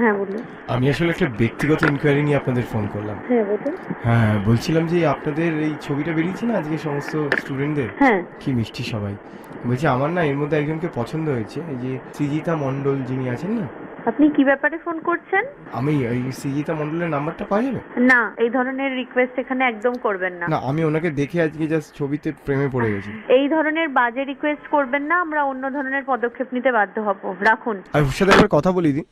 হ্যাঁ বলুন। আমি আসলে একটা ব্যক্তিগত ইনকোয়ারি নিয়ে আপনাদের ফোন করলাম। হ্যাঁ বলুন। হ্যাঁ, বলছিলাম যে আপনাদের এই ছবিটা বেরিয়েছে না আজকে সমস্ত স্টুডেন্টদের, হ্যাঁ। কি মিষ্টি সবাই। বলছি আমার না এর মধ্যে একজনকে পছন্দ হয়েছে, এই যে সৃজিতা মণ্ডল যিনি আছেন না। আপনি কি ব্যাপারে ফোন করছেন? আমি এই সৃজিতা মণ্ডলের নাম্বারটা পাওয়া যাবে? না, এই ধরনের রিকোয়েস্ট এখানে একদম করবেন না। না, আমি ওনাকে দেখে আজকে জাস্ট ছবিতে প্রেমে পড়ে গেছি। এই ধরনের বাজে রিকোয়েস্ট করবেন না, আমরা অন্য ধরনের পদক্ষেপ নিতে বাধ্য হব। রাখুন। আর ওর সাথে একবার কথা বলি দিই।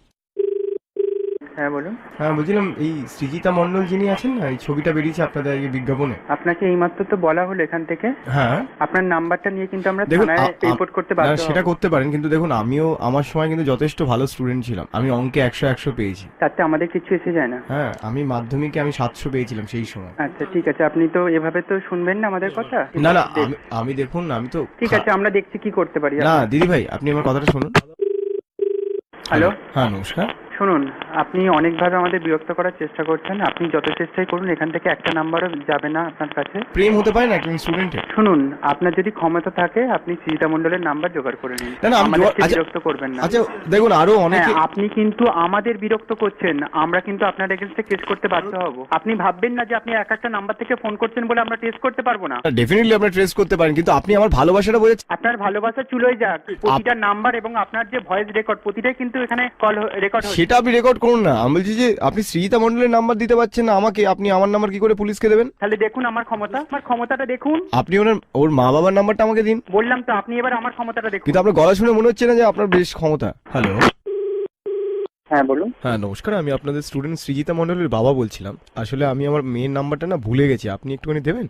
হ্যাঁ বলুন। হ্যাঁ, বলছিলাম এই সৃজিতা মণ্ডল যিনি আছেন না, এই ছবিটা বেরিয়েছে আপনাদের এই বিজ্ঞাপনে। আপনাকে এইমাত্র তো বলা হলো এখান থেকে। হ্যাঁ, আপনার নাম্বারটা নিয়ে কিন্তু আমরা দেখুন থানায় রিপোর্ট করতে বাধ্য হব। সেটা করতে পারেন, কিন্তু দেখুন আমিও আমার সময় কিন্তু যথেষ্ট ভালো স্টুডেন্ট ছিলাম। আমি অঙ্কে 100 পেয়েছি। তাতে আমাদের কিছু এসে যায় না। হ্যাঁ, আমি মাধ্যমিকে আমি 700 পেয়েছিলাম সেই সময়। আচ্ছা ঠিক আছে, আপনি তো এভাবে তো শুনবেন না আমাদের কথা। না না, আমি দেখুন আমি তো ঠিক আছে, আমরা দেখছি কি করতে পারি। না দিদি ভাই, আপনি আমার কথাটা শুনুন। হ্যালো। হ্যাঁ নমস্কার। শুনুন, আপনি অনেকভাবে আমাদের বিরক্ত করার চেষ্টা করছেন। আপনি যত চেষ্টাই করুন এখান থেকে একটা নাম্বারও যাবে না আপনার কাছে। প্রেম হতে পারে না একজন স্টুডেন্টের? শুনুন, আপনার যদি ক্ষমতা থাকে আপনি সৃজিতা মণ্ডলের নাম্বার জোগাড় করে নিন। না না, আমাদেরকে বিরক্ত করবেন না। আচ্ছা দেখুন আরো অনেকে। আপনি কিন্তু আমাদের বিরক্ত করছেন, আমরা কিন্তু আপনার এগেইনস্টে কেস করতে বাধ্য হব। আপনি ভাববেন না যে আপনি এক একটা নাম্বার থেকে ফোন করছেন বলে আমরা টেস্ট করতে পারবো না। ডেফিনেটলি আপনারা ট্রেস করতে পারেন, কিন্তু আপনি আমার ভালোবাসাটা বোঝাচ্ছেন। আপনার ভালোবাসা চুলোয় যাক, প্রতিটা নাম্বার এবং আপনার যে ভয়েস রেকর্ড প্রতিটাই কিন্তু এখানে কল রেকর্ড হচ্ছে। সেটা আপনি রেকর্ড করুন না। আমি বলছি যে আপনি সৃজিতা মণ্ডলের নাম্বার দিতে পারছেন না আমাকে, আপনি আমার নাম্বার কি করে পুলিশকে দেবেন? তাহলে দেখুন আমার ক্ষমতাটা দেখুন। আপনি ওর মা বাবার নাম্বারটা আমাকে দিন। বললাম তো, আপনি এবার আমার ক্ষমতাটা দেখুন। কিন্তু আপনার গলা শুনে মনে হচ্ছে না যে আপনার বেশ ক্ষমতা। হ্যালো। হ্যাঁ বলুন। হ্যাঁ নমস্কার, আমি আপনাদের স্টুডেন্ট সৃজিতা মণ্ডলের বাবা বলছিলাম। আসলে আমি আমার মেয়ের নাম্বারটা না ভুলে গেছি, আপনি একটুখানি দেবেন?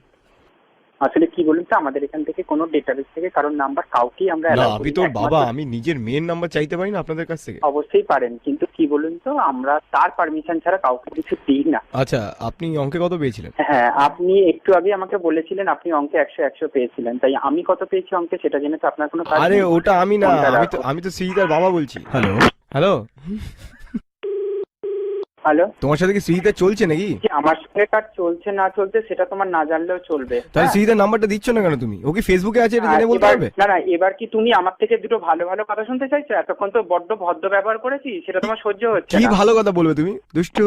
আসলে কি বলুন তো, আমাদের এখান থেকে কোনো ডেটাবেস থেকে কারণ নাম্বার কাউকেই আমরা না, allow করি আমি না। তোর বাবা, আমি নিজের মেয়ের নাম্বার চাইতে পারি না আপনাদের কাছ থেকে? অবশ্যই পারেন, কিন্তু কি বলুন তো, আমরা তার পারমিশন ছাড়া কাউকে কিছু দিই না। আচ্ছা, আপনি অঙ্কে কত পেয়েছিলেন? হ্যাঁ, আপনি একটু আগে আমাকে বলেছিলেন আপনি অঙ্কে 100 পেয়েছিলেন, তাই আমি কত পেয়েছি অঙ্কে সেটা জেনে তো আপনার কোনো কাজ আরে নেই। ওটা আমি না, ফোনটা আমি তো রাখো। আমি তো সৃজিতার বাবা বলছি। Hello hello, hello. তোমার সাথে কি সৃজিতা চলছে নাকি? কি আমার সঙ্গে কাজ চলছে না চলছে সেটা তোমার না জানলেও চলবে। তাহলে সৃজিতার নাম্বারটা দিচ্ছ না কেন তুমি? ও কি ফেসবুকে আছে এটা জেনে বলতে পারবে? না না, এবার কি তুমি আমার থেকে দুটো ভালো ভালো কথা শুনতে চাইছো? এতক্ষণ তো বড্ড ভদ্র ব্যবহার করেছি, সেটা তোমার সহ্য হচ্ছে কি না। ভালো কথা বলবে তুমি দুষ্টু?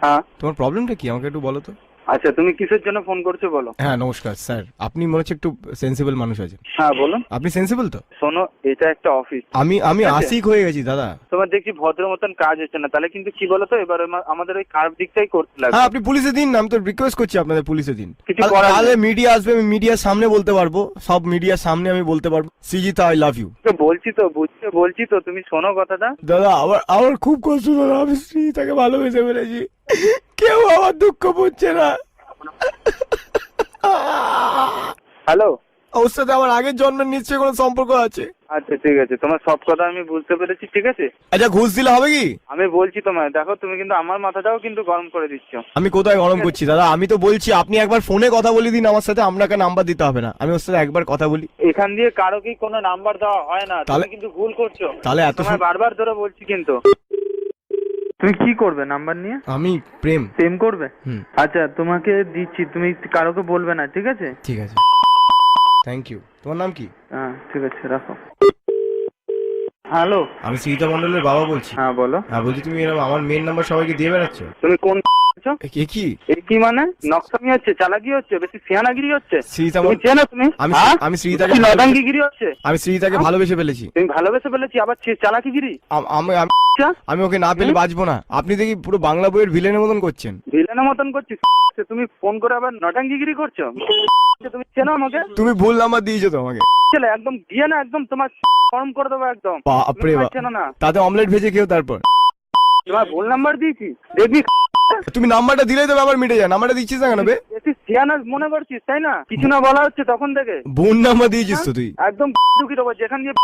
হ্যাঁ তোমার প্রবলেমটা কি আমাকে একটু বলো তো। আচ্ছা, তুমি কিসের জন্য ফোন করছো বলো। হ্যাঁ নমস্কার স্যার, আপনি মনে হচ্ছে একটু সেন্সিবল মানুষ আছেন। হ্যাঁ বলুন। আপনি সেন্সিবল তো? শোনো, এটা একটা অফিস। আমি আশিক হয়ে গেছি দাদা। তোমার দেখছি ভদ্র মতন কাজ হচ্ছে না, তাহলে কিন্তু কি বলতো, এবার আমাদের ওই খারাপ দিকটাই করতে লাগবে। হ্যাঁ, আপনি পুলিশে দিন না, আমি তো রিকোয়েস্ট করছি আপনাদের পুলিশে দিন। কিছু করার নেই। তাহলে মিডিয়া আসবে, আমি মিডিয়ার সামনে বলতে পারবো, সব মিডিয়ার সামনে আমি বলতে পারবো সৃজিতা আই লাভ ইউ। তো বলছি তো তুমি শোনো কথাটা। দাদা আমার খুব কষ্ট দাদা, আমি সৃজিতাকে ভালোবেসে ফেলেছি, কেউ আমার দুঃখ বুঝছে না। হ্যালো। ওর সাথে আমার আগের জন্মের নিশ্চয়ই কোনো সম্পর্ক আছে। আচ্ছা ঠিক আছে, তোমার সব কথা আমি বুঝতে পেরেছি, ঠিক আছে। আচ্ছা ঘুষ দিলে হবে কি? আমি বলছি তোমায়, দেখো তুমি কিন্তু আমার মাথাটাও কিন্তু গরম করে দিচ্ছ। আমি কোথায় গরম করছি দাদা? আমি তো বলছি আপনি একবার ফোনে কথা বলে দিন আমার সাথে, আপনাকে নাম্বার দিতে হবে না, আমি ওর সাথে একবার কথা বলি। এখান দিয়ে কারো কি কোনো নাম্বার দেওয়া হয় না, তুমি কিন্তু ভুল করছো। তাহলে এত তোমায় বারবার ধরে বলছি কিন্তু। তুমি কি করবে নাম্বার নিয়ে? আমি প্রেম করবে? আচ্ছা তোমাকে দিচ্ছি, তুমি কারোকে বলবে না, ঠিক আছে? ঠিক আছে, থ্যাংক ইউ। তোমার নাম কি? হ্যাঁ ঠিক আছে, রাখো। হ্যালো। আমি সৃজিতা মণ্ডলের বাবা বলছি। হ্যাঁ বলো। হ্যাঁ বলছি, তুমি এরকম আমার মেয়ের নাম্বার সবাইকে দিয়ে বেড়াচ্ছ? তুমি কোন এ কি? কি মানে নকশামি হচ্ছে, চালাকি হচ্ছে, বেশি সিয়ানাগিরি হচ্ছে? সৃজিতা তুমি চেনো তুমি? আমি সৃজিতাকে নদাঙ্গিগিরি হচ্ছে। আমি সৃজিতাকে ভালোবেসে ফেলেছি। তুমি ভালোবেসে ফেলেছি, আবার চালাকিগিরি? আমি ওকে না পেলে বাঁচবো না। আপনি দেখি পুরো বাংলা বইয়ের ভিলেনের মতন করছেন। ভিলেনের মতন করছিস? তুমি ফোন করে আবার নটাঙ্গিগিরি করছো? তুমি চেনো আমাকে? তুমি ভুল নাম্বার দিয়েছো তো আমাকে। চলে একদম দিয়ে না, একদম তোমার গরম করে দেবো একদম। বাপরে বাপ, চেনো না? তাতে অমলেট ভেজে খেও তারপর। তোমার ভুল নাম্বার দিয়েছি, দেখবি। তুমি নাম্বারটা দিলেই তো ব্যাপার মিটে যায়। নাম্বারটা দিচ্ছিস না কেন বে? বেশি সিয়ানা মনে করছিস তাই না? কিছু না বলা হচ্ছে তখন থেকে। বোন নাম্বার দিয়েছিস তো তুই? একদম ঢুকি দেবো, যেখান দিয়ে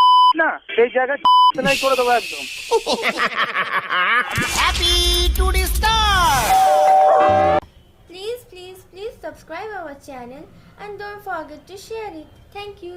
না সেই জায়গায় সেলাই করে দেবো একদম। Please subscribe our channel and don't forget to share it. Thank you.